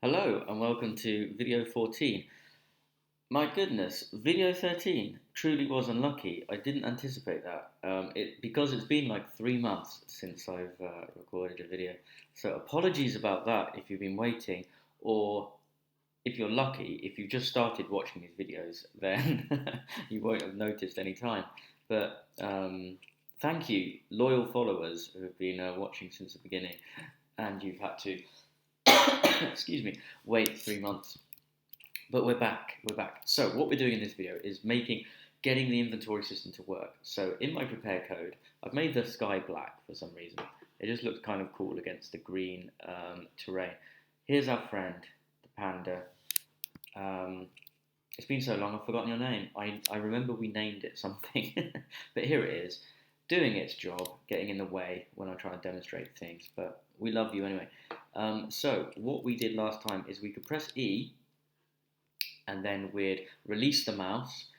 Hello and welcome to video 14. My goodness, video 13 truly was unlucky. I didn't anticipate that. Because it's been like 3 months since I've recorded a video. So apologies about that if you've been waiting, or if you're lucky, if you've just started watching these videos, then you won't have noticed any time. But thank you, loyal followers who have been watching since the beginning, and you've had to excuse me, wait 3 months. But we're back. We're back. So what we're doing in this video is getting the inventory system to work. So in my prepare code, I've made the sky black for some reason. It just looks kind of cool against the green terrain. Here's our friend, the panda. It's been so long, I've forgotten your name. I remember we named it something, but here it is, doing its job, getting in the way when I try and demonstrate things. But we love you anyway. So what we did last time is we could press E, and then we'd release the mouse,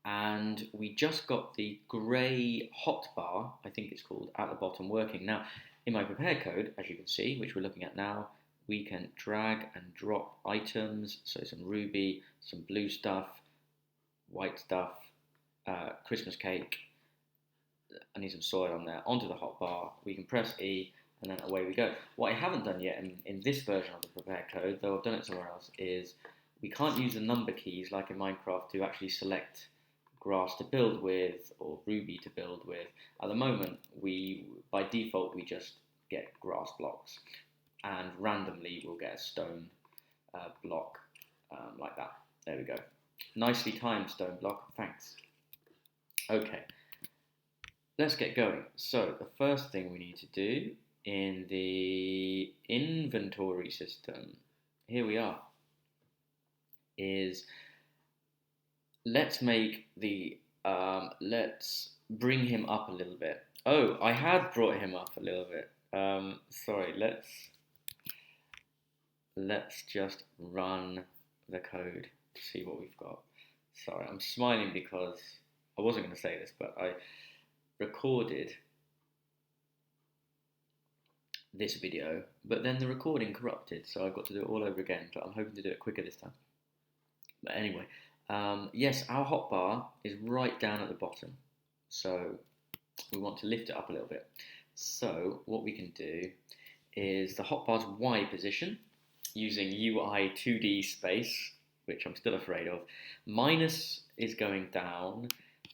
and we just got the grey hotbar, I think it's called, at the bottom working. Now, in my prepare code, as you can see, which we're looking at now, we can drag and drop items, so some ruby, some blue stuff, white stuff, Christmas cake, I need some soil on there, onto the hotbar. We can press E, and then away we go. What I haven't done yet in this version of the prepare code, though I've done it somewhere else, is we can't use the number keys like in Minecraft to actually select grass to build with or ruby to build with. At the moment, by default, we just get grass blocks, and randomly we'll get a stone block like that. There we go. Nicely timed stone block, thanks. Okay, let's get going. So the first thing we need to do in the inventory system, here we are, is let's bring him up a little bit. Oh, I had brought him up a little bit. Sorry, let's just run the code to see what we've got. Sorry, I'm smiling because I wasn't going to say this, but I recorded this video, but then the recording corrupted, so I've got to do it all over again, but I'm hoping to do it quicker this time. But anyway, yes, our hotbar is right down at the bottom, so we want to lift it up a little bit. So what we can do is the hotbar's Y position, using UI 2D space, which I'm still afraid of. Minus is going down,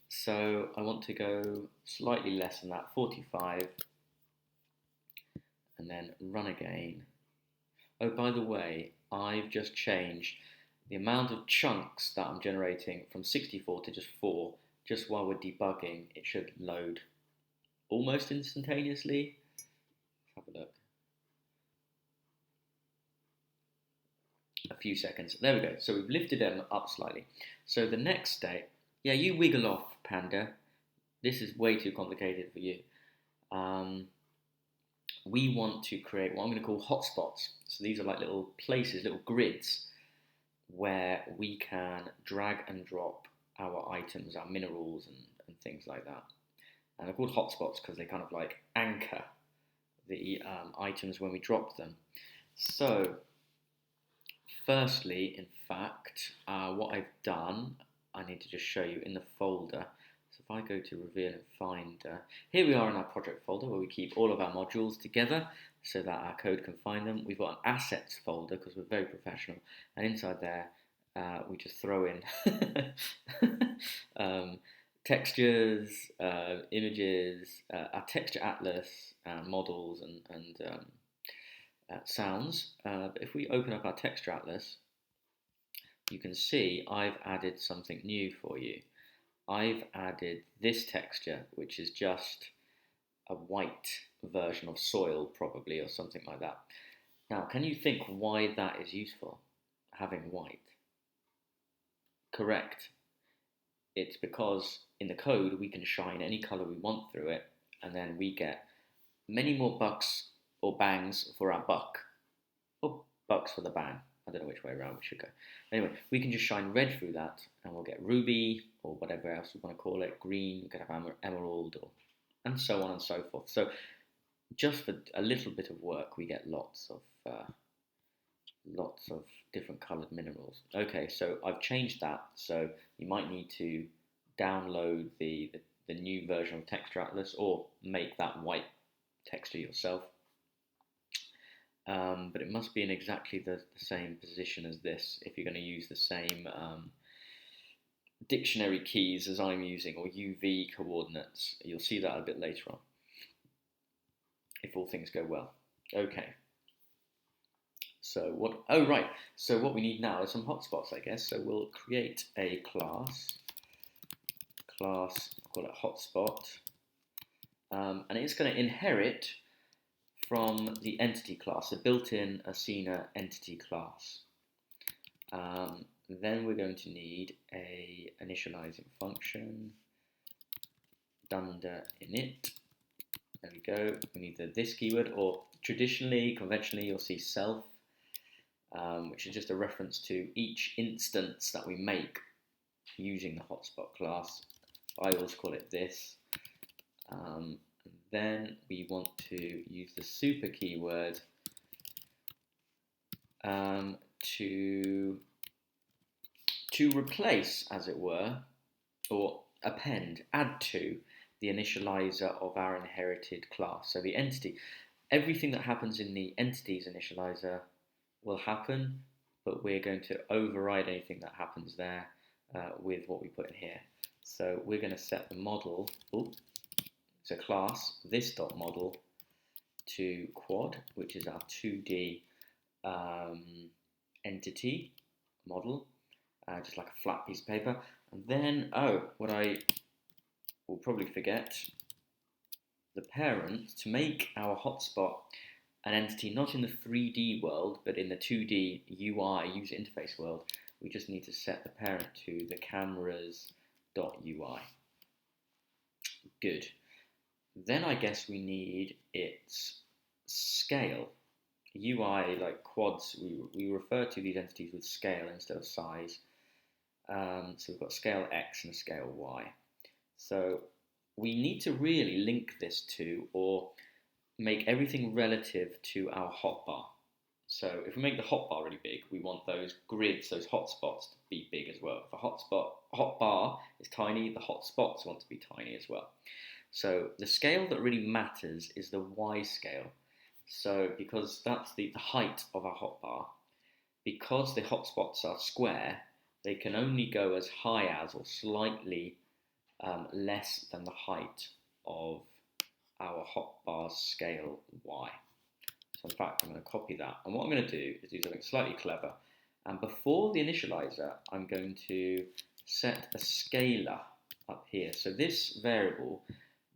so I want to go slightly less than that, 45, and then run again. Oh, by the way, I've just changed the amount of chunks that I'm generating from 64 to just 4. Just while we're debugging, it should load almost instantaneously. Let's have a look. A few seconds. There we go. So we've lifted them up slightly. So the next step, yeah, you wiggle off, panda. This is way too complicated for you. We want to create what I'm going to call hotspots. So these are like little places, little grids, where we can drag and drop our items, our minerals and things like that. And they're called hotspots because they kind of like anchor the items when we drop them. So firstly, in fact, what I've done, I need to just show you in the folder. So if I go to Reveal and Finder, here we are in our project folder where we keep all of our modules together so that our code can find them. We've got an assets folder because we're very professional, and inside there we just throw in textures, images, our texture atlas, models, and sounds. But if we open up our texture atlas, you can see I've added something new for you. I've added this texture, which is just a white version of soil, probably, or something like that. Now, can you think why that is useful, having white? Correct. It's because in the code we can shine any color we want through it, and then we get many more bucks or bangs for our buck, or bucks for the bang. I don't know which way around we should go. Anyway, we can just shine red through that, and we'll get ruby, or whatever else we want to call it, green, we could have emerald, and so on and so forth. So just for a little bit of work, we get lots of lots of different colored minerals. Okay, so I've changed that, so you might need to download the new version of Texture Atlas or make that white texture yourself. But it must be in exactly the same position as this if you're going to use the same dictionary keys as I'm using, or UV coordinates. You'll see that a bit later on, if all things go well. Okay. So what, oh right, so what we need now is some hotspots, I guess. So we'll create a class, call it hotspot, and it's going to inherit from the entity class, the built-in Ursina entity class. Then we're going to need a initializing function, dunder init. There we go. We need this keyword, or traditionally, conventionally, you'll see self, which is just a reference to each instance that we make using the hotspot class. I always call it this. Then we want to use the super keyword to replace, as it were, or append, add to the initializer of our inherited class. So the entity, everything that happens in the entities initializer will happen, but we're going to override anything that happens there with what we put in here. So we're going to set the model, it's a class, this.model, to quad, which is our 2D entity model, just like a flat piece of paper. And then, what I will probably forget, the parent, to make our hotspot an entity not in the 3D world, but in the 2D UI, user interface world, we just need to set the parent to the cameras.ui. Good. Then I guess we need its scale. UI, like quads, we refer to these entities with scale instead of size. So we've got scale X and scale Y. So we need to really link this to, or make everything relative to our hotbar. So if we make the hotbar really big, we want those grids, those hotspots to be big as well. If a hotbar is tiny, the hotspots want to be tiny as well. So the scale that really matters is the Y scale. So because that's the height of our hotbar, because the hotspots are square, they can only go as high as or slightly less than the height of our hotbar's scale Y. So in fact, I'm going to copy that. And what I'm going to do is do something slightly clever. And before the initializer, I'm going to set a scalar up here. So this variable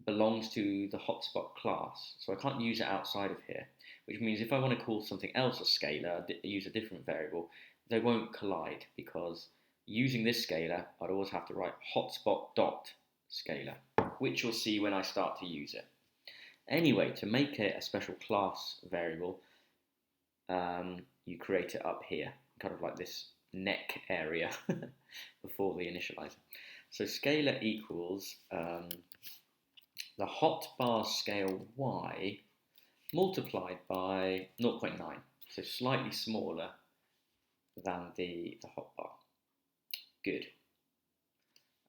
belongs to the hotspot class. So I can't use it outside of here, which means if I want to call something else a scalar, use a different variable, they won't collide, because using this scalar, I'd always have to write hotspot.scalar, which you'll see when I start to use it. Anyway, to make it a special class variable, you create it up here, kind of like this neck area before the initializer. So scalar equals the hotbar scale Y multiplied by 0.9, so slightly smaller than the hotbar. Good.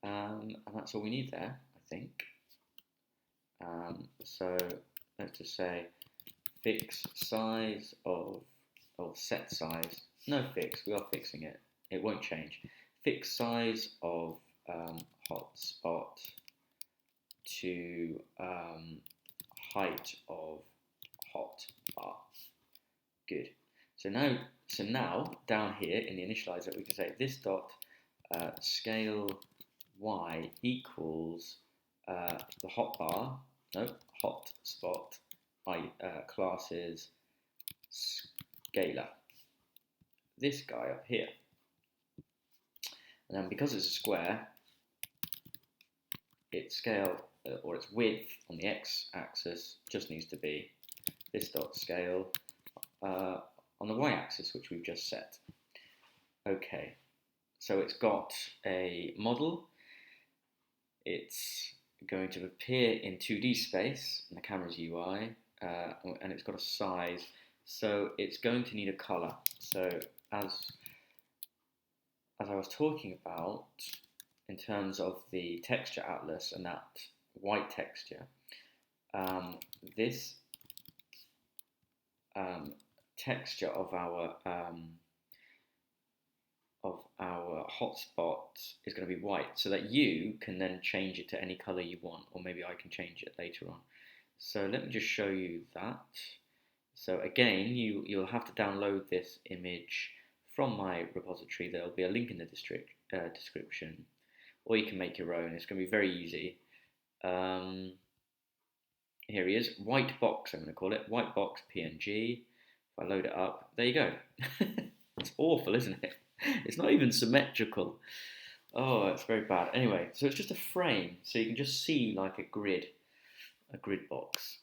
And that's all we need there, I think. So let's just say fix size of set size. No fix, we are fixing it. It won't change. Fix size of hotspot to height of hotbar. Good. So now down here in the initializer we can say this dot scale Y equals the hotbar, hotspot classes scalar. This guy up here. And then because it's a square, its scale or its width on the x-axis just needs to be this dot scale on the y-axis, which we've just set. Okay, so it's got a model. It's going to appear in 2D space in the camera's UI, and it's got a size. So it's going to need a color. So as I was talking about in terms of the texture atlas and that white texture, this texture of our hotspot is going to be white, so that you can then change it to any color you want, or maybe I can change it later on. So let me just show you that. So again, you'll have to download this image from my repository. There'll be a link in the description, or you can make your own. It's going to be very easy. Here he is, white box, I'm going to call it, white box PNG. If I load it up, there you go. It's awful, isn't it? It's not even symmetrical. Oh, it's very bad. Anyway, so it's just a frame, so you can just see like a grid box,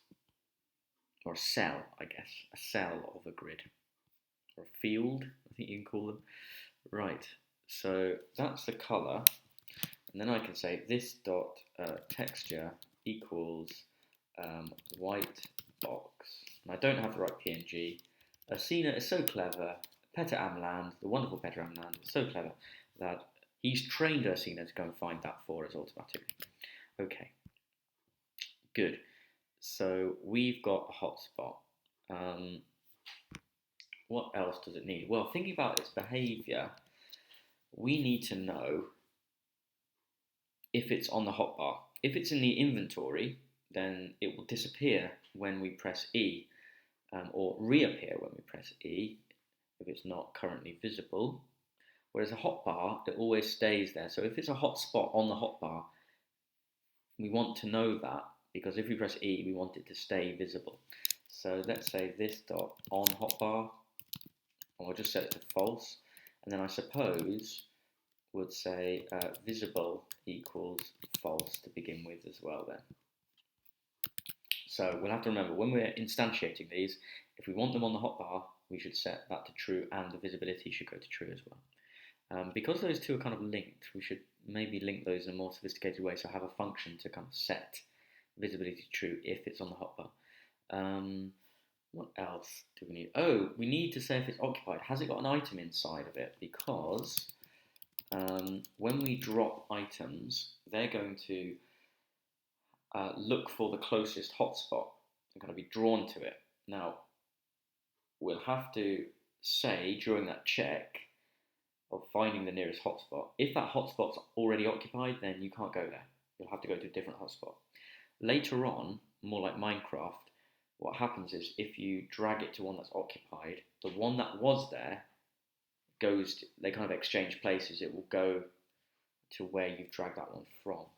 or a cell, I guess, a cell of a grid, or a field, I think you can call them. Right, so that's the color, and then I can say this dot texture equals white box, and I don't have the right PNG. Ursina is so clever. Peter Amland, the wonderful Peter Amland, is so clever that he's trained Ursina to go and find that for us automatically. Okay, good. So we've got a hotspot. What else does it need? Well, thinking about its behavior, we need to know if it's on the hotbar. If it's in the inventory, then it will disappear when we press E, or reappear when we press E if it's not currently visible. Whereas a hotbar, it always stays there. So if it's a hotspot on the hotbar, we want to know that, because if we press E, we want it to stay visible. So let's say this dot on hotbar, and we'll just set it to false. And then I suppose would say visible equals false to begin with as well then. So we'll have to remember, when we're instantiating these, if we want them on the hotbar, we should set that to true, and the visibility should go to true as well. Because those two are kind of linked, we should maybe link those in a more sophisticated way, so have a function to kind of set visibility to true if it's on the hotbar. What else do we need? Oh, we need to say if it's occupied. Has it got an item inside of it? Because when we drop items, they're going to look for the closest hotspot. They're going to be drawn to it. Now, we'll have to say during that check of finding the nearest hotspot, if that hotspot's already occupied, then you can't go there. You'll have to go to a different hotspot. Later on, more like Minecraft, what happens is if you drag it to one that's occupied, the one that was there they kind of exchange places. It will go to where you've dragged that one from.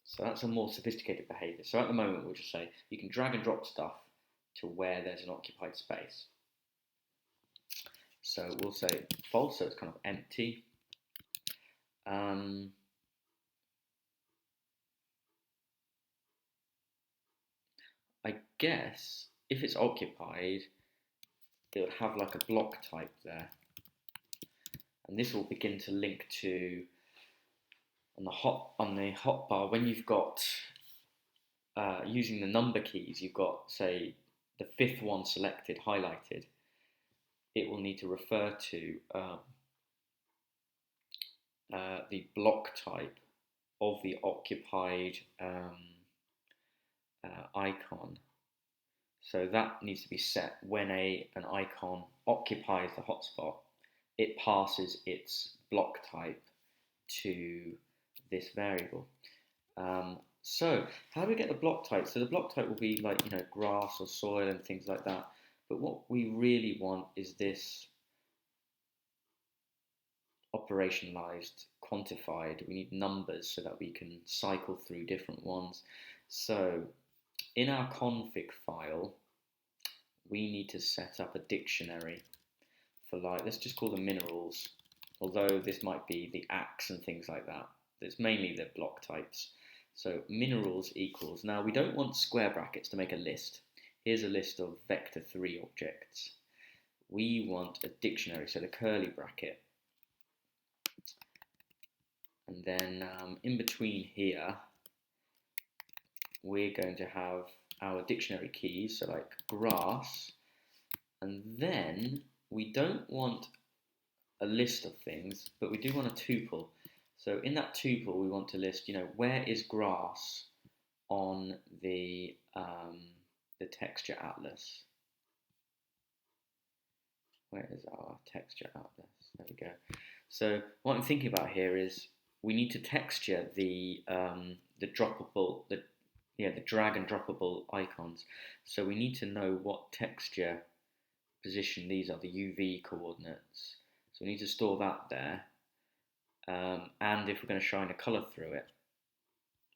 So that's a more sophisticated behavior. So at the moment, we'll just say you can drag and drop stuff to where there's an occupied space. So we'll say false, so it's kind of empty. I guess if it's occupied, it would have like a block type there. And this will begin to link to, on the hotbar, when you've got, using the number keys, you've got, say, the fifth one selected, highlighted, it will need to refer to the block type of the occupied icon. So that needs to be set when an icon occupies the hotspot. It passes its block type to this variable. So how do we get the block type? So the block type will be like, grass or soil and things like that. But what we really want is this operationalized, quantified. We need numbers so that we can cycle through different ones. So in our config file, we need to set up a dictionary for, like, let's just call them minerals, although this might be the axe and things like that. It's mainly the block types. So minerals equals, now we don't want square brackets to make a list. Here's a list of vector3 objects. We want a dictionary, so the curly bracket. And then in between here, we're going to have our dictionary keys, so like grass, and then we don't want a list of things, but we do want a tuple. So in that tuple, we want to list, where is grass on the texture atlas? Where is our texture atlas? There we go. So what I'm thinking about here is we need to texture the droppable, the drag and droppable icons. So we need to know what texture position these are, the UV coordinates. So we need to store that there. And if we're going to shine a color through it,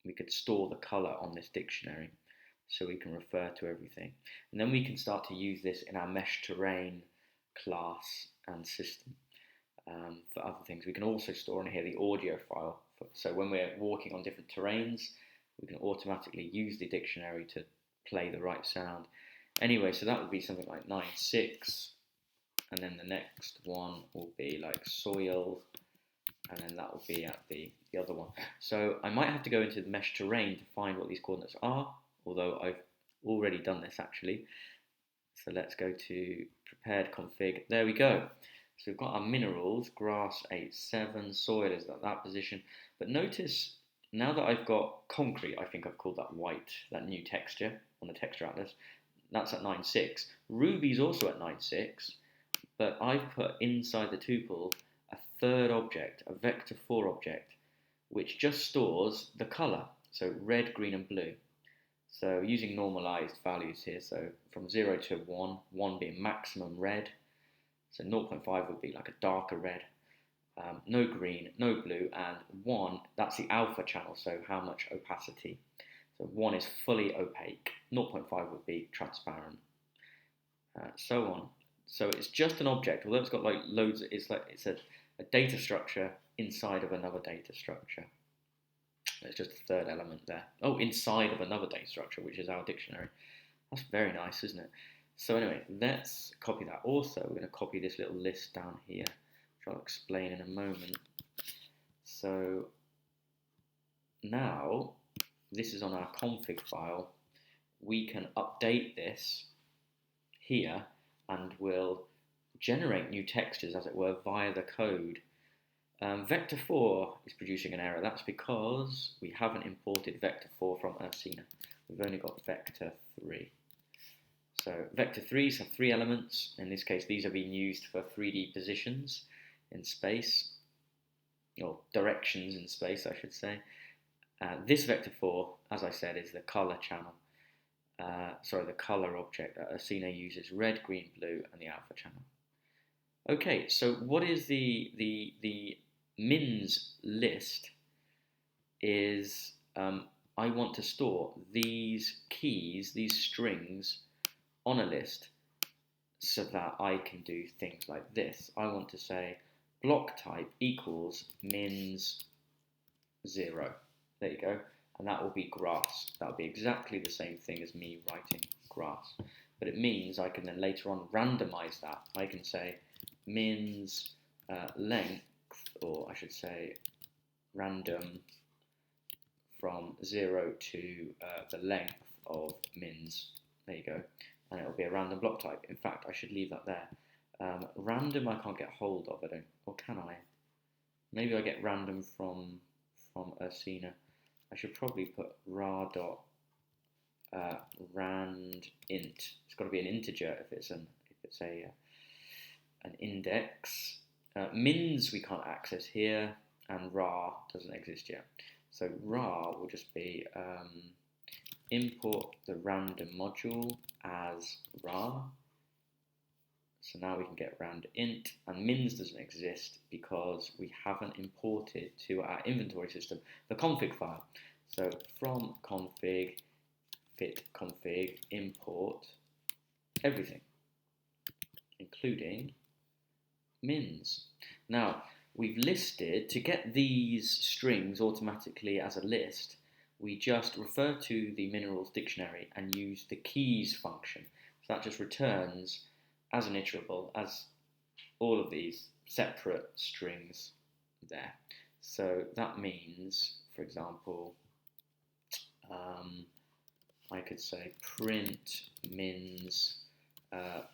we could store the color on this dictionary so we can refer to everything. And then we can start to use this in our mesh terrain class and system for other things. We can also store in here the audio file. So when we're walking on different terrains, we can automatically use the dictionary to play the right sound. Anyway, so that would be something like 9.6, and then the next one will be like soil, and then that will be at the other one. So I might have to go into the mesh terrain to find what these coordinates are, although I've already done this actually. So let's go to prepared config. There we go. So we've got our minerals, grass 8.7, soil is at that position. But notice, now that I've got concrete, I think I've called that white, that new texture on the texture atlas, that's at 9.6. Ruby's also at 9.6, but I've put inside the tuple a third object, a vector4 object, which just stores the color, so red, green, and blue. So using normalized values here, so from 0 to 1, 1 being maximum red, so 0.5 would be like a darker red, no green, no blue, and 1, that's the alpha channel, so how much opacity. So 1 is fully opaque, 0.5 would be transparent, so on. So it's just an object, although it's got like loads, it's a data structure inside of another data structure. It's just a third element there. Oh, inside of another data structure, which is our dictionary. That's very nice, isn't it? So anyway, let's copy that. Also, we're going to copy this little list down here, which I'll explain in a moment. So now, this is on our config file. We can update this here, and we'll generate new textures, as it were, via the code. Vector4 is producing an error. That's because we haven't imported vector4 from Ursina. We've only got vector3. So vector3s have 3 elements. In this case, these are being used for 3D positions in space, or directions in space, I should say. This vector4, as I said, is the color channel. The color object that Ursina uses: red, green, blue, and the alpha channel. Okay, so what is the mins list is I want to store these keys, these strings, on a list so that I can do things like this. I want to say block type equals mins 0. There you go. And that will be grass. That will be exactly the same thing as me writing grass. But it means I can then later on randomize that. I can say mins length, or I should say random from 0 to the length of mins. There you go. And it'll be a random block type. In fact, I should leave that there. Random I can't get hold of, or can I? Maybe I get random from Ursina. I should probably put rand int. It's got to be an integer if it's an index. Mins we can't access here, and ra doesn't exist yet. So ra will just be import the random module as ra. So now we can get rand int, and mins doesn't exist because we haven't imported to our inventory system the config file. So from config, fit config, import everything, including mins. Now, we've listed, to get these strings automatically as a list, we just refer to the minerals dictionary and use the keys function. So that just returns as an iterable, as all of these separate strings there. So that means, for example, I could say print mins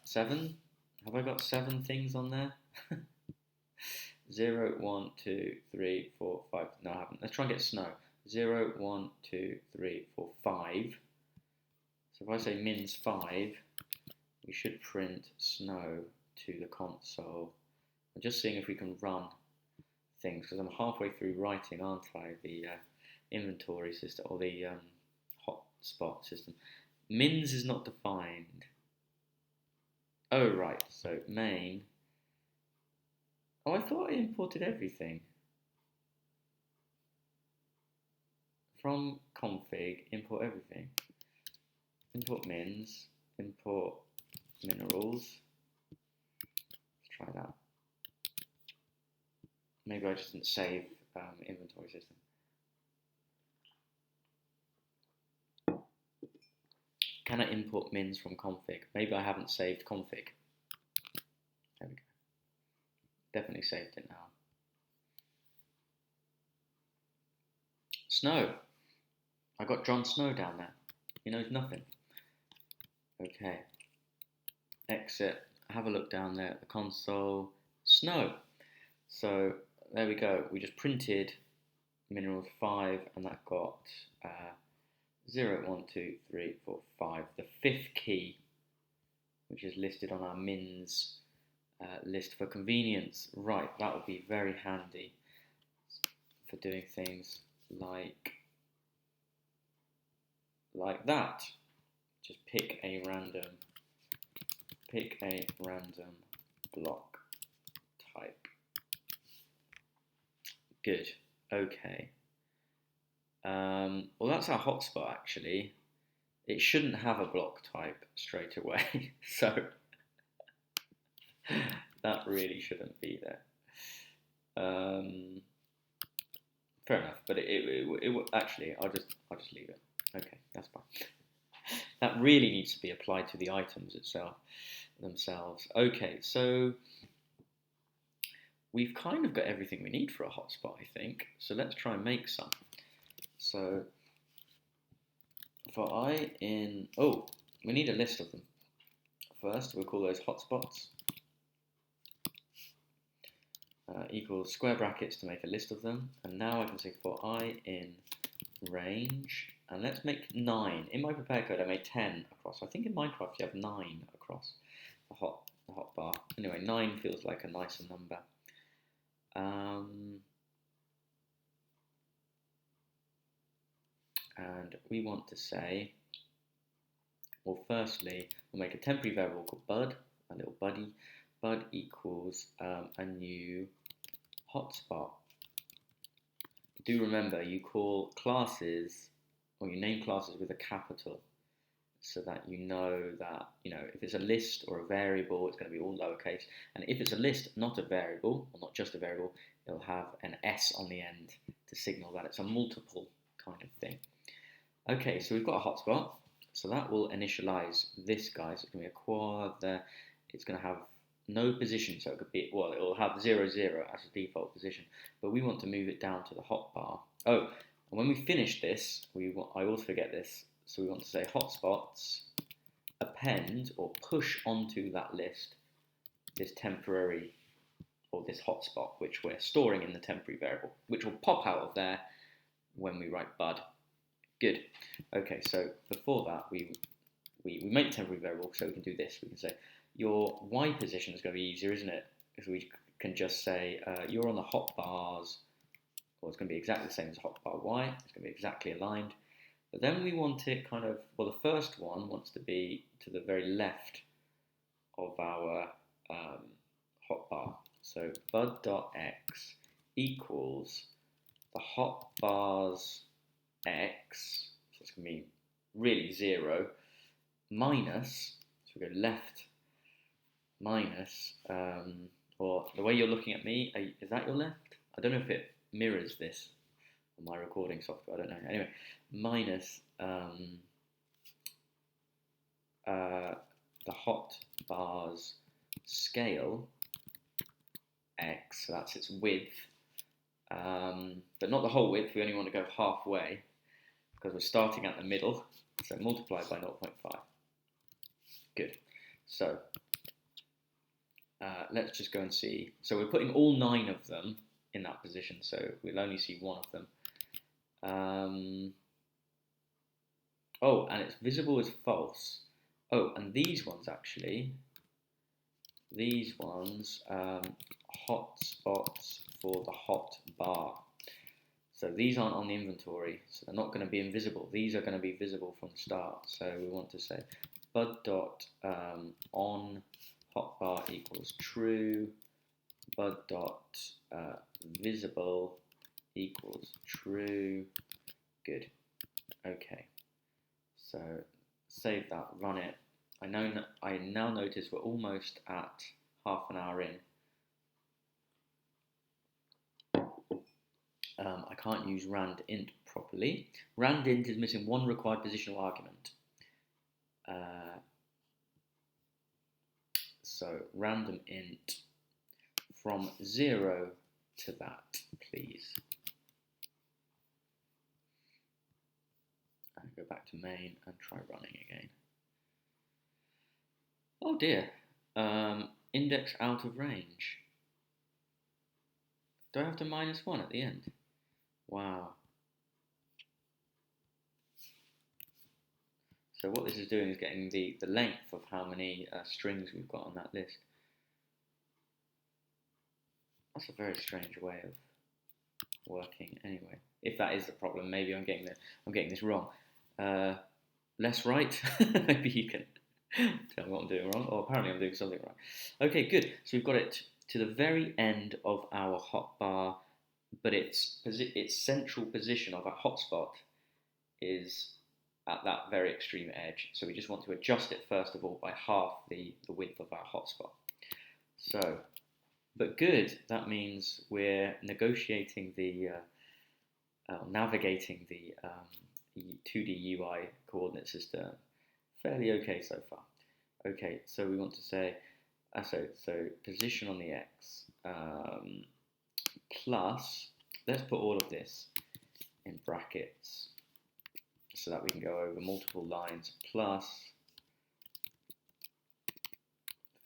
7. Have I got 7 things on there? 0, 1, 2, 3, 4, 5. No, I haven't. Let's try and get snow. 0, 1, 2, 3, 4, 5. So if I say mins 5, we should print snow to the console. I'm just seeing if we can run things, because I'm halfway through writing, aren't I? The inventory system, or the hotspot system. Mins is not defined. Oh, right. So main. Oh, I thought I imported everything. From config, import everything. Import mins, import minerals. Let's try that. Maybe I just didn't save inventory system. Can I import mins from config? Maybe I haven't saved config. There we go. Definitely saved it now. Snow. I got Jon Snow down there. He knows nothing. Okay. Exit. Have a look down there at the console. Snow. So there we go. We just printed minerals 5, and that got 0, 1, 2, 3, 4, 5. The 5th key, which is listed on our mins list for convenience. Right, that would be very handy for doing things like that. Just pick a random block type. Good. Okay. Well, that's our hotspot actually. It shouldn't have a block type straight away, so that really shouldn't be there. Fair enough, but it actually I'll just leave it. Okay, that's fine. That really needs to be applied to the items themselves. Okay, so we've kind of got everything we need for a hotspot, I think. So let's try and make some. So for I in, we need a list of them. First, we'll call those hotspots. Equals square brackets to make a list of them. And now I can say for I in range, and let's make 9. In my prepare code, I made 10 across. I think in Minecraft you have 9 across the hotbar. Anyway, 9 feels like a nicer number. And we want to say, well, firstly, we'll make a temporary variable called bud, a little buddy. Bud equals a new hotspot. Do remember, you call classes, or you name classes with a capital, so that you know that, if it's a list or a variable, it's going to be all lowercase. And if it's a list, not a variable, or not just a variable, it'll have an S on the end to signal that it's a multiple kind of thing. Okay, so we've got a hotspot. So that will initialize this guy. So it's going to be a quad there. It's going to have no position, so it could be, well, it will have 0, 0 as a default position, but we want to move it down to the hotbar. Oh, and when we finish this, I always forget this, so we want to say hotspots append or push onto that list this temporary, or this hotspot, which we're storing in the temporary variable, which will pop out of there when we write bud. Good. Okay, so before that, we make the temporary variable, so we can do this. We can say your Y position is going to be easier, isn't it? If we can just say you're on the hotbars, or it's going to be exactly the same as hotbar Y. It's going to be exactly aligned. But then we want it kind of, well, the first one wants to be to the very left of our hotbar. So bud.x equals the hotbars x, so it's going to be really 0, minus, so we go left, minus, or the way you're looking at me, is that your left? I don't know if it mirrors this on my recording software, I don't know. Anyway, minus the hotbars scale x, so that's its width, but not the whole width, we only want to go halfway, because we're starting at the middle, so multiply by 0.5. Good. So let's just go and see. So we're putting all 9 of them in that position, so we'll only see 1 of them. Oh, and it's visible as false. Oh, and these ones actually, hotspots for the hot bar. So these aren't on the inventory, so they're not going to be invisible. These are going to be visible from the start. So we want to say bud dot on hotbar equals true, bud dot visible equals true. Good. Okay. So save that, run it. I now notice we're almost at half an hour in. I can't use randint properly. Randint is missing 1 required positional argument. So random int from 0 to that, please. And go back to main and try running again. Oh dear. Index out of range. Do I have to -1 at the end? Wow. So what this is doing is getting the length of how many strings we've got on that list. That's a very strange way of working anyway. If that is the problem, maybe I'm getting this wrong. Less right? Maybe you can tell me what I'm doing wrong. Or apparently I'm doing something right. Okay, good. So we've got it to the very end of our hotbar, but its central position of our hotspot is at that very extreme edge. So we just want to adjust it first of all by half the width of our hotspot. So, but good, that means we're negotiating navigating the 2D UI coordinate system fairly okay so far. Okay, so we want to say, so position on the X plus, let's put all of this in brackets so that we can go over multiple lines, plus,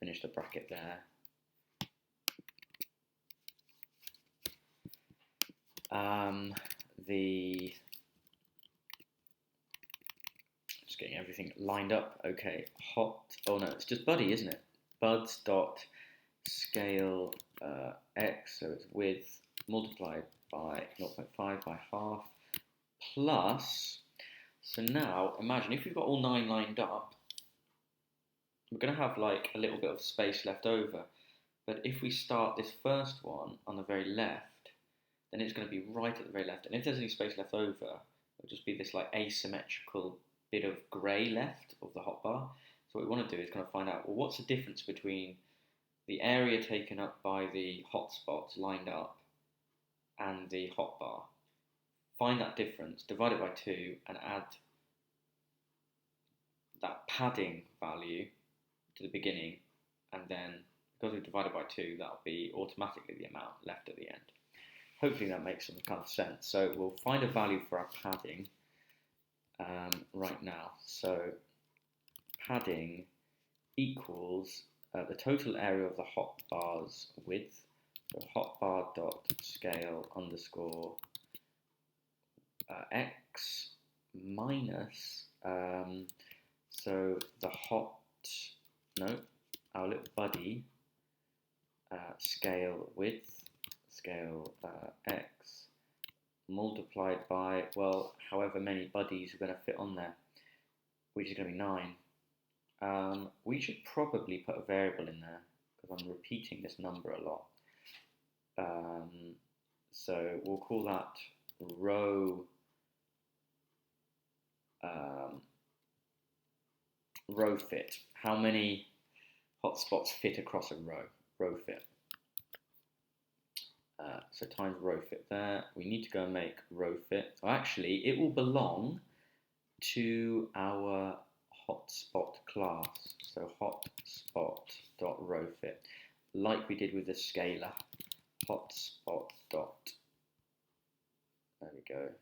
finish the bracket there. Just getting everything lined up. Okay, oh no, it's just buddy, isn't it? Buds dot scale X, so it's width multiplied by 0.5 by half, plus, so now imagine if we've got all 9 lined up, we're going to have like a little bit of space left over, but if we start this first one on the very left, then it's going to be right at the very left, and if there's any space left over, it'll just be this like asymmetrical bit of grey left of the hotbar. So what we want to do is kind of find out, well, what's the difference between the area taken up by the hotspots lined up and the hotbar. Find that difference, divide it by 2, and add that padding value to the beginning, and then because we've divided by 2, that'll be automatically the amount left at the end. Hopefully that makes some kind of sense. So we'll find a value for our padding right now. So padding equals the total area of the hotbar's width. So hotbar dot scale underscore X minus so the our little buddy scale width scale X multiplied by, well, however many buddies are going to fit on there, which is going to be 9. We should probably put a variable in there because I'm repeating this number a lot. So we'll call that row row fit. How many hotspots fit across a row fit. So times row fit there. We need to go and make row fit. Oh, actually, it will belong to our hotspot class. So hotspot dot row fit, like we did with the scalar. Hotspot dot. There we go.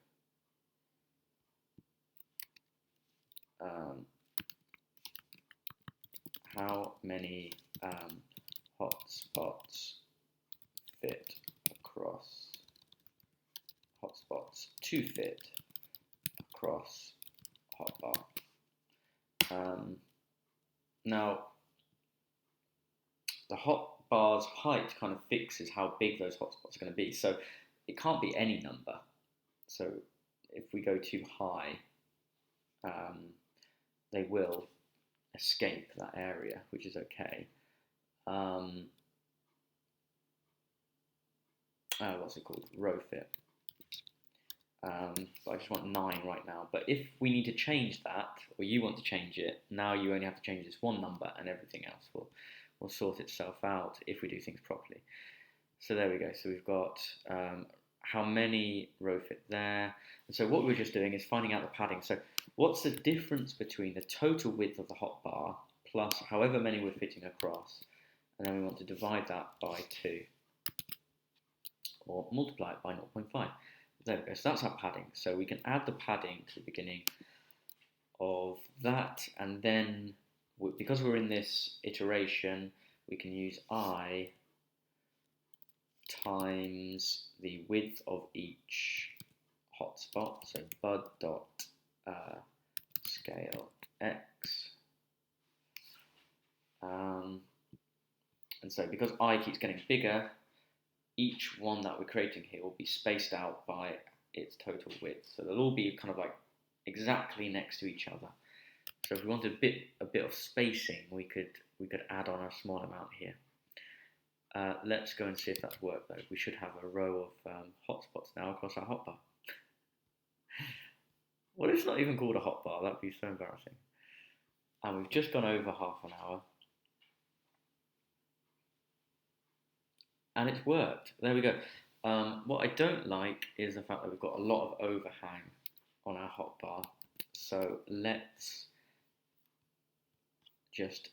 How many hotspots fit across hotspots to fit across hotbar. Now, the hotbar's height kind of fixes how big those hotspots are going to be. So it can't be any number. So if we go too high, they will escape that area, which is okay. What's it called? Row fit. But I just want 9 right now. But if we need to change that, or you want to change it, now you only have to change this one number and everything else will sort itself out if we do things properly. So there we go. So we've got how many row fit there. And so what we're just doing is finding out the padding. So what's the difference between the total width of the hotbar plus however many we're fitting across? And then we want to divide that by 2. Or multiply it by 0.5. There we go, so that's our padding. So we can add the padding to the beginning of that, and then because we're in this iteration, we can use I times the width of each hotspot, so bud.scale x. And so because I keeps getting bigger, each one that we're creating here will be spaced out by its total width. So they'll all be kind of like exactly next to each other. So if we wanted a bit of spacing, we could add on a small amount here. Let's go and see if that's worked though. We should have a row of hotspots now across our hotbar. Well, it's not even called a hotbar. That'd be so embarrassing. And we've just gone over half an hour. And it's worked. There we go. What I don't like is the fact that we've got a lot of overhang on our hotbar. So let's just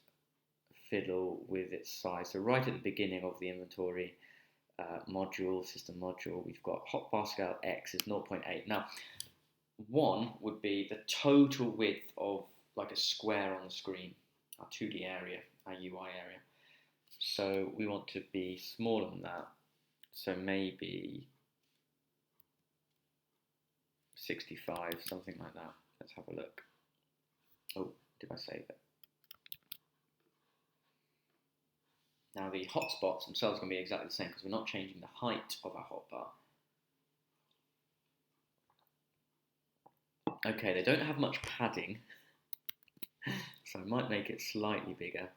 fiddle with its size. So right at the beginning of the inventory module, system module, we've got hotbar scale X is 0.8. Now, 1 would be the total width of like a square on the screen, our 2D area, our UI area. So we want to be smaller than that. So maybe 65, something like that. Let's have a look. Oh, did I save it? Now the hotspots themselves are going to be exactly the same because we're not changing the height of our hotbar. Okay, they don't have much padding, so I might make it slightly bigger.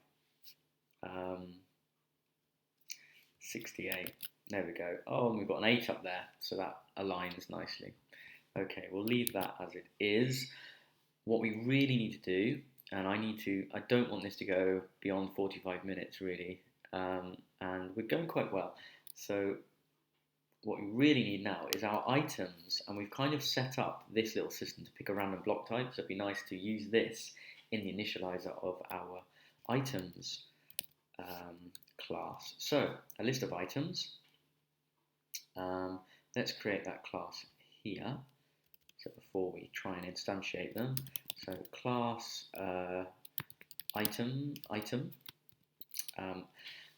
68. There we go. Oh, and we've got an 8 up there, so that aligns nicely. Okay, we'll leave that as it is. What we really need to do, and I don't want this to go beyond 45 minutes really, and we're going quite well. So what we really need now is our items, and we've kind of set up this little system to pick a random block type, so it'd be nice to use this in the initializer of our items class. So a list of items. Let's create that class here. So before we try and instantiate them, so class item.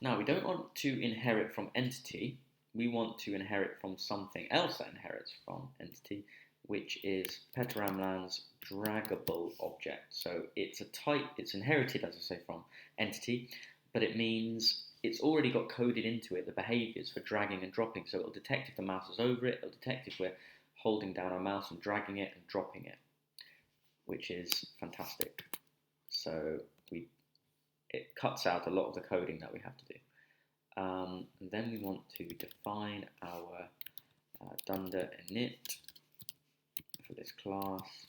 Now we don't want to inherit from entity. We want to inherit from something else that inherits from entity, which is Petramlan's draggable object. So it's a type. It's inherited, as I say, from entity, but it means it's already got coded into it the behaviors for dragging and dropping. So it'll detect if the mouse is over it, it'll detect if we're holding down our mouse and dragging it and dropping it, which is fantastic. So it cuts out a lot of the coding that we have to do. And then we want to define our dunder init for this class,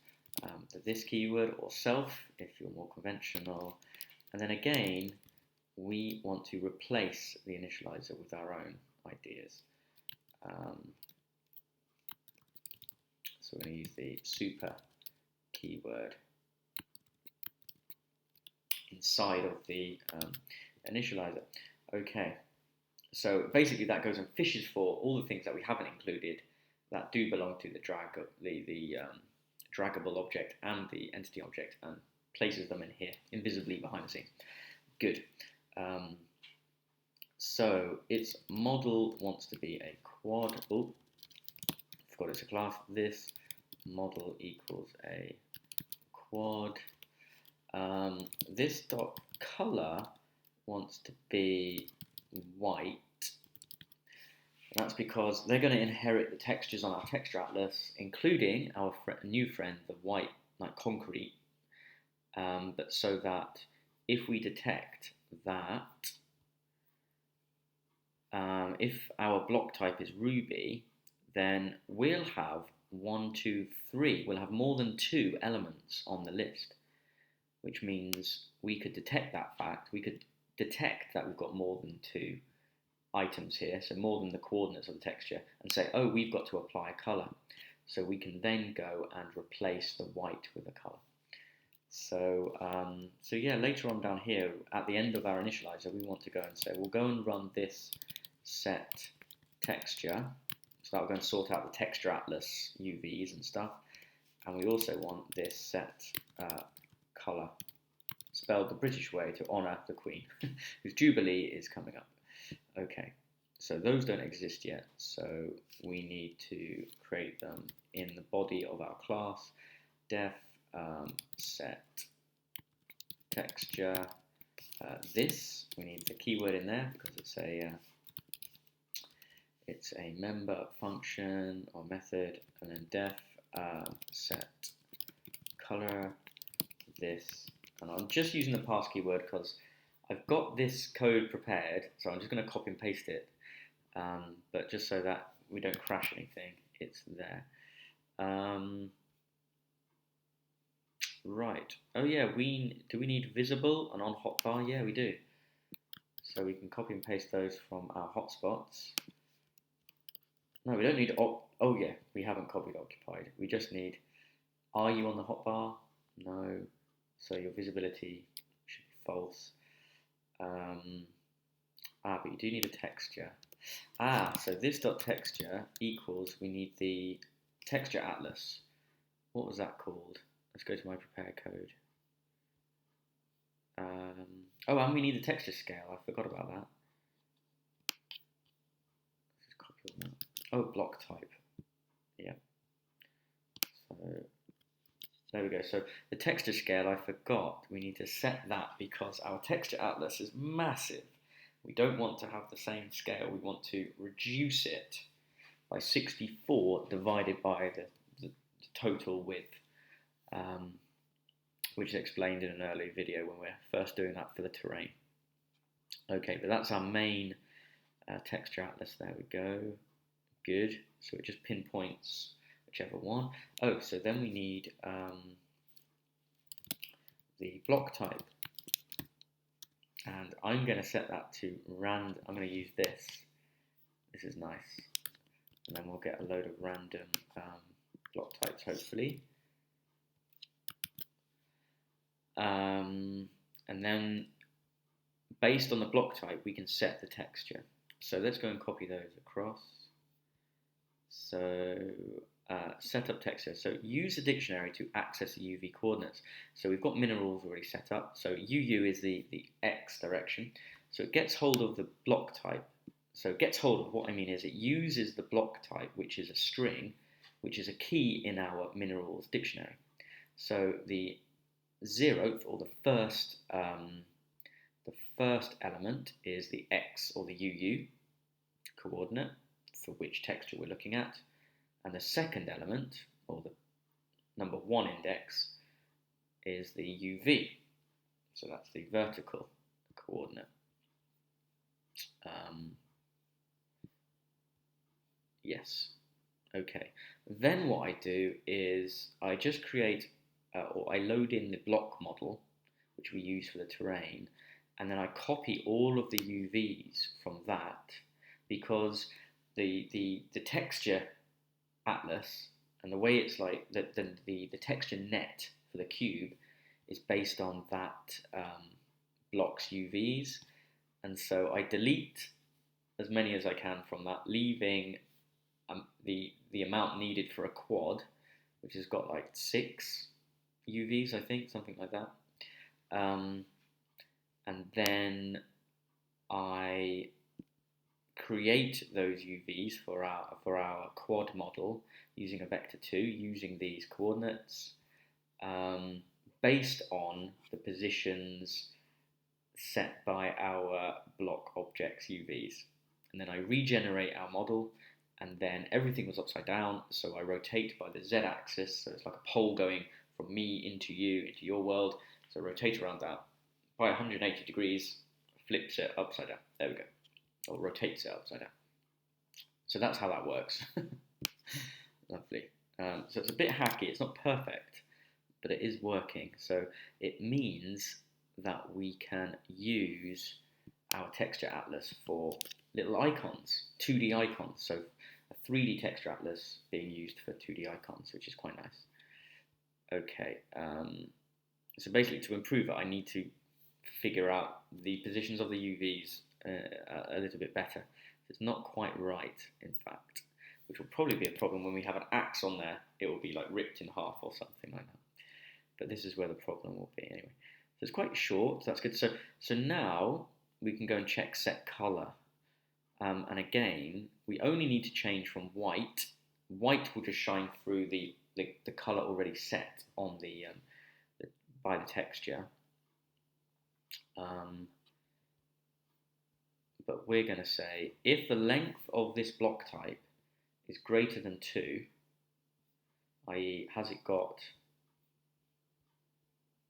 the this keyword or self if you're more conventional. And then again, we want to replace the initializer with our own ideas. So we're going to use the super keyword inside of the initializer. Okay, so basically that goes and fishes for all the things that we haven't included that do belong to the draggable object and the entity object, and places them in here invisibly behind the scenes. Good. So its model wants to be a quad. Oh, forgot it's a class. This model equals a quad. This dot color wants to be white. And that's because they're going to inherit the textures on our texture atlas, including our new friend, the white, like concrete. But so that if we detect that, if our block type is Ruby, then we'll have 1, 2, 3. We'll have more than 2 elements on the list, which means we could detect that fact. We could detect that we've got more than 2 items here, so more than the coordinates of the texture, and say, oh, we've got to apply a color. So we can then go and replace the white with a color. So, so yeah, later on down here, at the end of our initializer, we want to go and say, we'll go and run this set texture. So that'll go and sort out the texture atlas UVs and stuff. And we also want this set color, spelled the British way to honour the Queen, whose Jubilee is coming up. Okay, so those don't exist yet, so we need to create them in the body of our class. Def set texture. This, we need the keyword in there because it's a member function or method, and then def set color this, and I'm just using the pass keyword because I've got this code prepared, so I'm just going to copy and paste it, but just so that we don't crash anything, it's there. Right. Oh yeah, do we need visible and on hotbar? Yeah, we do. So we can copy and paste those from our hotspots. No, we don't need oh yeah, we haven't copied occupied. We just need, are you on the hotbar? No. So your visibility should be false. But you do need a texture. So this dot texture equals, we need the texture atlas. What was that called? Let's go to my prepare code. And we need the texture scale. I forgot about that. Let's just copy all that. Oh, block type. Yeah. So there we go. So the texture scale, I forgot. We need to set that because our texture atlas is massive. We don't want to have the same scale. We want to reduce it by 64 divided by the total width, which is explained in an early video when we're first doing that for the terrain. Okay, but that's our main texture atlas. There we go. Good. So it just pinpoints whichever one. Oh, so then we need the block type. And I'm going to set that to random. I'm going to use this. This is nice. And then we'll get a load of random block types, hopefully. And then, based on the block type, we can set the texture. So let's go and copy those across. So set up texture. So use the dictionary to access the UV coordinates. So we've got minerals already set up. So UU is the X direction. So it gets hold of the block type. So it gets hold of, what I mean is it uses the block type, which is a string, which is a key in our minerals dictionary. So the 0th, or the first element is the X or the UU coordinate for which texture we're looking at. And the second element, or the number 1 index, is the UV. So that's the vertical coordinate. Yes. Okay. Then what I do is I just create, or I load in the block model, which we use for the terrain, and then I copy all of the UVs from that, because the texture atlas and the way it's like the texture net for the cube is based on that block's UVs, and so I delete as many as I can from that, leaving the amount needed for a quad, which has got like 6 UVs, I think, something like that. And then I create those UVs for our quad model using a vector 2, using these coordinates, based on the positions set by our block objects UVs. And then I regenerate our model, and then everything was upside down, so I rotate by the z-axis, so it's like a pole going from me into you, into your world, so I rotate around that by 180 degrees, flips it upside down, there we go, or rotates it upside down. So that's how that works. Lovely. So it's a bit hacky, it's not perfect, but it is working. So it means that we can use our texture atlas for little icons, 2D icons. So a 3D texture atlas being used for 2D icons, which is quite nice. Okay, so basically to improve it, I need to figure out the positions of the UVs a little bit better. It's not quite right, in fact, which will probably be a problem when we have an axe on there. It will be like ripped in half or something like that. But this is where the problem will be anyway. So it's quite short, so that's good. So now we can go and check set color. And again, we only need to change from white. White will just shine through the color already set on by the texture. But we're going to say if the length of this block type is greater than 2, i.e. has it got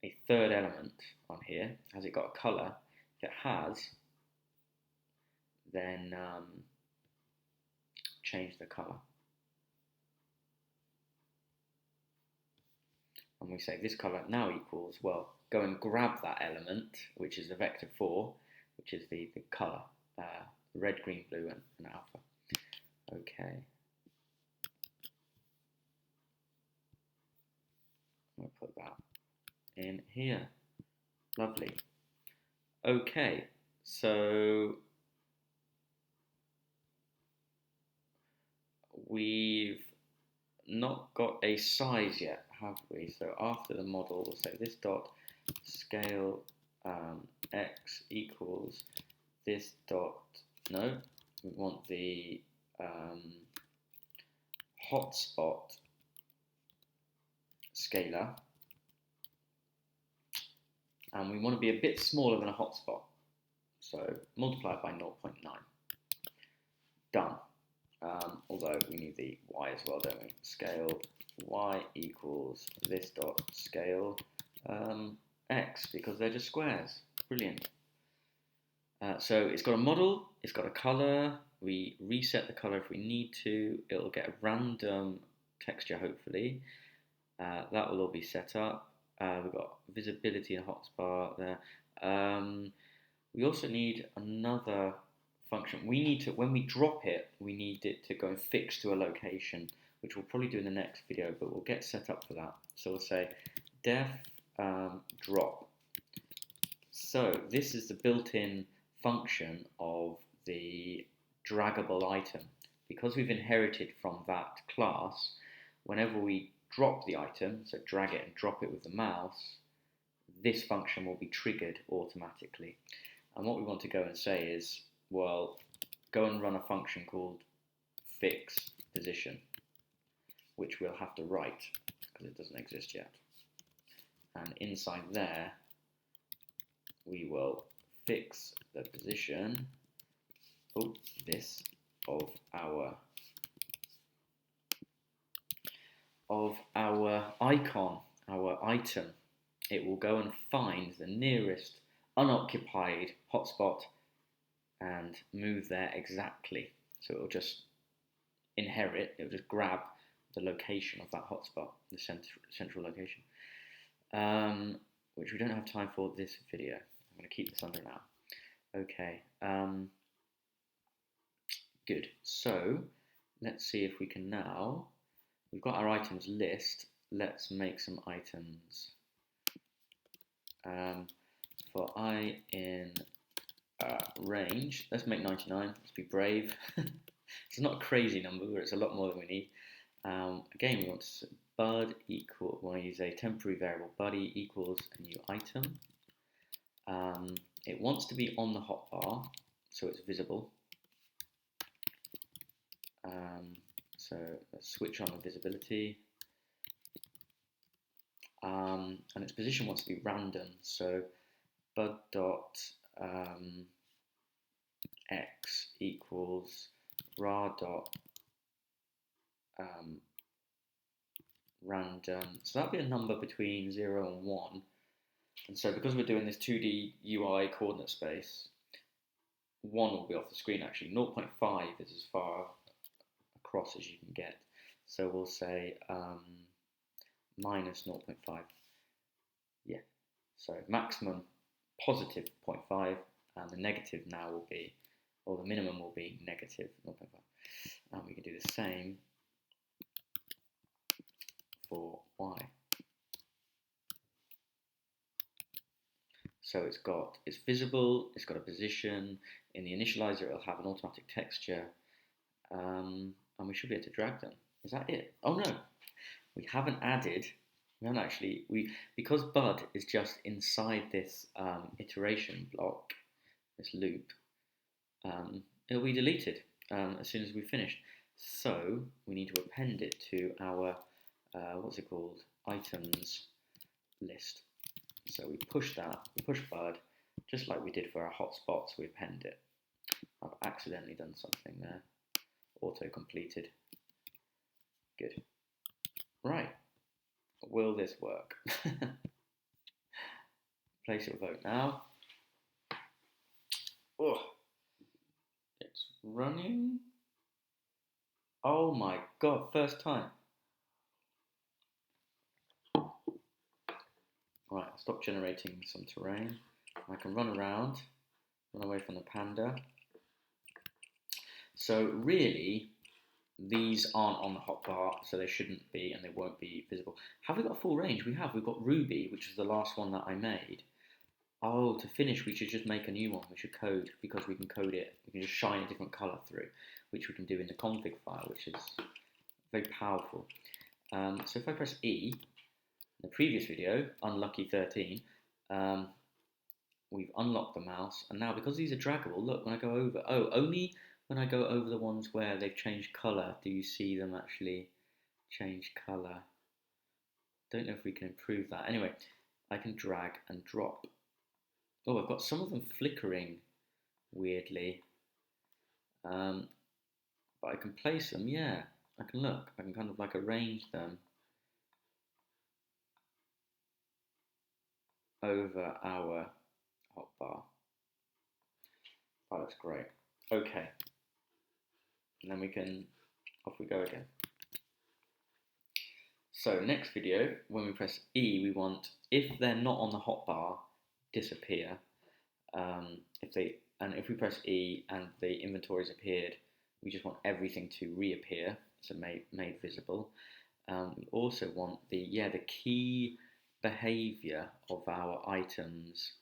a third element on here, has it got a color? If it has, then change the color. And we say this color now equals, well, go and grab that element, which is the vector 4, which is the color, red, green, blue, and alpha. Okay. I'll put that in here. Lovely. Okay, so we've not got a size yet, have we? So after the model, we'll say this dot scale x equals this dot, no, we want the hotspot scalar, and we want to be a bit smaller than a hotspot, so multiply it by 0.9. Done. Although we need the y as well, don't we? Scale y equals this dot scale x, because they're just squares. Brilliant. So it's got a model, it's got a color, we reset the color if we need to, it'll get a random texture hopefully, that will all be set up. We've got visibility and hotspot there. We also need another function. We need to, when we drop it, we need it to go and fix to a location, which we'll probably do in the next video, but we'll get set up for that. So we'll say def drop. So this is the built-in function of the draggable item. Because we've inherited from that class, whenever we drop the item, so drag it and drop it with the mouse, this function will be triggered automatically. And what we want to go and say is, well, go and run a function called fix position, which we'll have to write because it doesn't exist yet. And inside there, we will fix the position of this of our icon, our item. It will go and find the nearest unoccupied hotspot and move there exactly. So it will just inherit, it will just grab the location of that hotspot, the central location, which we don't have time for this video. I'm going to keep this under now. Okay, good. So let's see if we can now, we've got our items list, let's make some items. For I in range, let's make 99, let's be brave. It's not a crazy number, but it's a lot more than we need. Again, we want to bud equal, we want to use a temporary variable, buddy equals a new item. It wants to be on the hotbar, so it's visible. So let's switch on the visibility. And its position wants to be random. So bud dot x equals ra dot random. So that'll be a number between 0 and 1. And so because we're doing this 2D UI coordinate space, 1 will be off the screen actually. 0.5 is as far across as you can get. So we'll say minus 0.5. Yeah. So maximum positive 0.5, and the negative now will be, or the minimum will be negative 0.5. And we can do the same for y. So it's visible, it's got a position. In the initializer, it'll have an automatic texture, and we should be able to drag them. Is that it? Oh no, we haven't added. We haven't actually. Because bud is just inside this iteration block, this loop. It'll be deleted as soon as we've finished. So we need to append it to our what's it called? Items list. So we push that, we push bud, just like we did for our hotspots, we append it. I've accidentally done something there. Auto-completed. Good. Right. Will this work? Place your vote now. Oh, it's running. Oh my god, first time. Right, I'll stop generating some terrain. I can run around, run away from the panda. So really, these aren't on the hotbar, so they shouldn't be, and they won't be visible. Have we got a full range? We have. We've got Ruby, which is the last one that I made. Oh, to finish, we should just make a new one. We should code, because we can code it. We can just shine a different color through, which we can do in the config file, which is very powerful. So if I press E, in the previous video, Unlucky 13, we've unlocked the mouse, and now because these are draggable, look, when I go over, only when I go over the ones where they've changed colour do you see them actually change colour. Don't know if we can improve that. Anyway, I can drag and drop. Oh, I've got some of them flickering weirdly, but I can place them. Yeah, I can look. I can kind of like arrange them over our hotbar. Oh, that's great. Okay, and then we can, off we go again. So next video, when we press E, we want, if they're not on the hotbar, disappear. If we press E and the inventory's appeared, we just want everything to reappear, so made visible. We also want the key behavior of our items,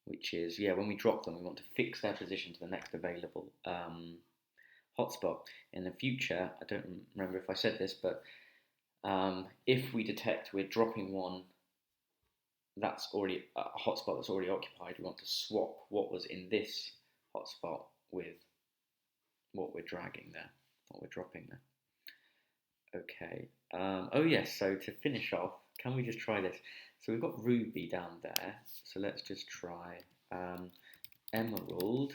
which is, when we drop them, we want to fix their position to the next available hotspot. In the future, I don't remember if I said this, but if we detect we're dropping one that's already a hotspot that's already occupied, we want to swap what was in this hotspot with what we're dragging there, what we're dropping there. Okay. Oh yes. So to finish off, can we just try this? So we've got Ruby down there. So let's just try emerald.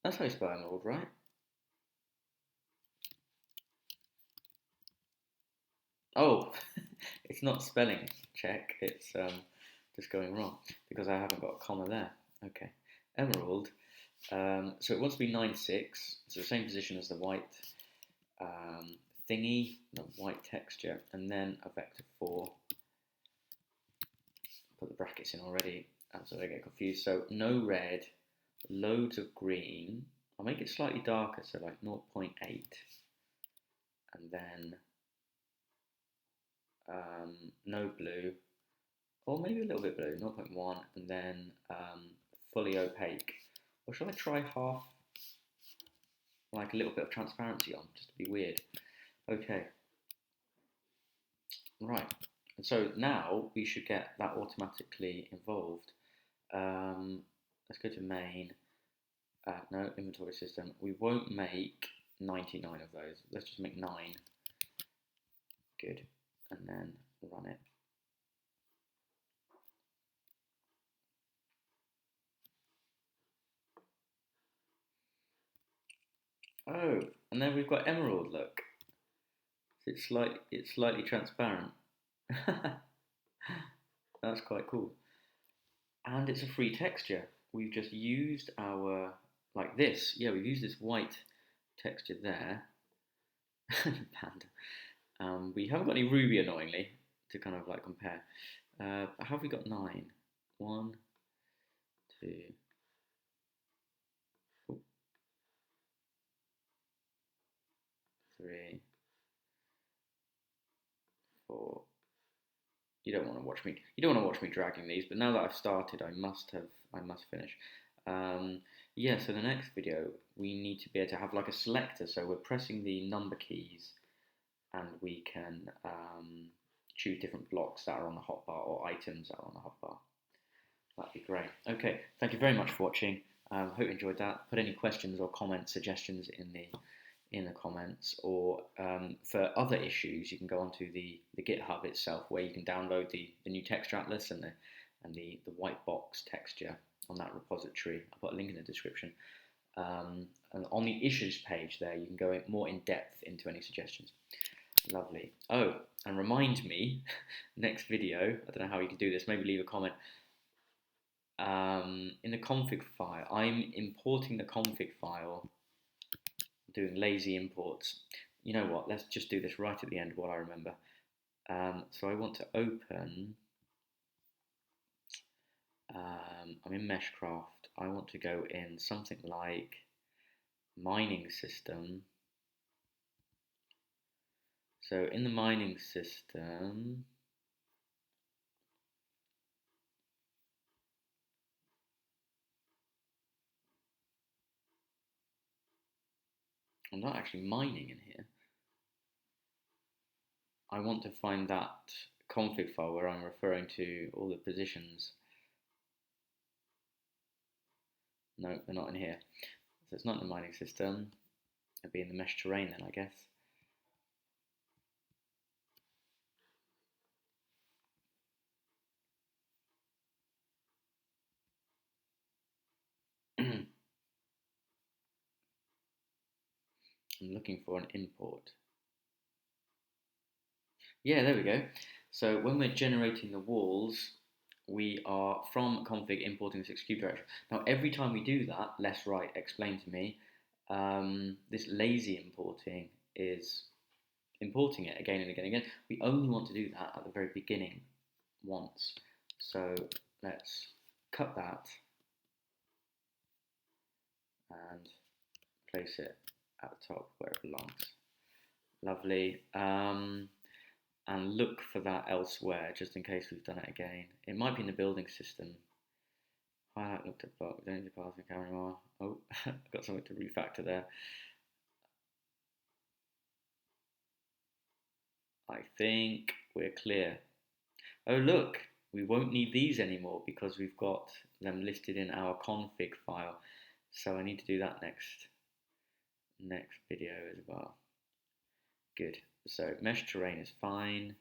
That's how you spell emerald, right? Oh, it's not spelling check, it's just going wrong because I haven't got a comma there. Okay, emerald. So it wants to be 9.6, it's the same position as the white thingy, the white texture, and then a vector 4. Put the brackets in already, so I get confused. So no red, loads of green. I'll make it slightly darker, so like 0.8, and then no blue, or maybe a little bit blue, 0.1, and then fully opaque. Or should I try half, like a little bit of transparency on, just to be weird? Okay. Right. And so now we should get that automatically involved. Let's go to main. No, inventory system. We won't make 99 of those. Let's just make 9. Good. And then run it. Oh, and then we've got emerald, look. It's slightly transparent. That's quite cool. And it's a free texture. We've just used our, like this. Yeah, we've used this white texture there. Panda. We haven't got any ruby, annoyingly, to kind of like compare. How have we got 9? 1, 2, oh, 3, 4. You don't want to watch me. You don't want to watch me dragging these, but now that I've started, I must finish. Um, yeah. So the next video, we need to be able to have like a selector. So we're pressing the number keys, and we can choose different blocks that are on the hotbar or items that are on the hotbar. That'd be great. Okay, thank you very much for watching. Hope you enjoyed that. Put any questions or comments, suggestions in the comments, or for other issues, you can go onto the GitHub itself, where you can download the new texture atlas and the white box texture on that repository. I'll put a link in the description. And on the issues page there, you can go more in depth into any suggestions. Lovely. Oh, and remind me, next video, I don't know how you can do this, maybe leave a comment. In the config file, I'm importing the config file, doing lazy imports. You know what, let's just do this right at the end while I remember. So I want to open, I'm in Meshcraft, I want to go in something like mining system. So in the mining system, I'm not actually mining in here. I want to find that config file where I'm referring to all the positions. No, they're not in here. So it's not in the mining system. It'd be in the mesh terrain then, I guess. I'm looking for an import. Yeah, there we go. So when we're generating the walls, we are from config importing this cube directory. Now every time we do that, left, right, explain to me, this lazy importing is importing it again and again and again. We only want to do that at the very beginning once. So let's cut that and place it at the top where it belongs. Lovely. And look for that elsewhere, just in case we've done it again. It might be in the building system. Highlight looked at block, don't need to pass the camera anymore. Oh, I've got something to refactor there. I think we're clear. Oh look, we won't need these anymore because we've got them listed in our config file. So I need to do that next video as well. Good. So mesh terrain is fine.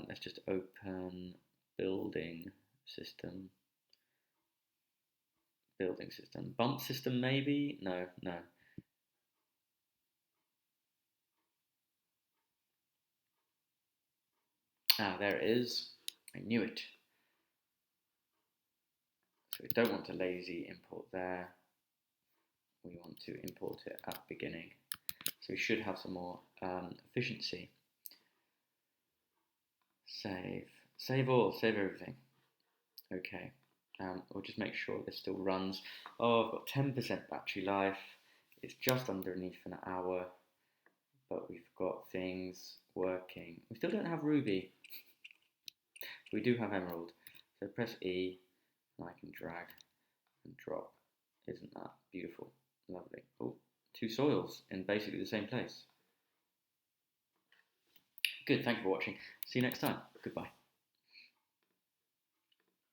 Let's just open building system. Building system. Bump system maybe? No. Ah, there it is. I knew it. So we don't want to lazy import there. We want to import it at the beginning. So we should have some more efficiency. Save all, save everything. Okay, we'll just make sure this still runs. Oh, I've got 10% battery life. It's just underneath an hour, but we've got things working. We still don't have ruby. We do have emerald. So press E, and I can drag and drop. Isn't that beautiful? Lovely. Oh, 2 soils in basically the same place. Good, thank you for watching. See you next time. Goodbye.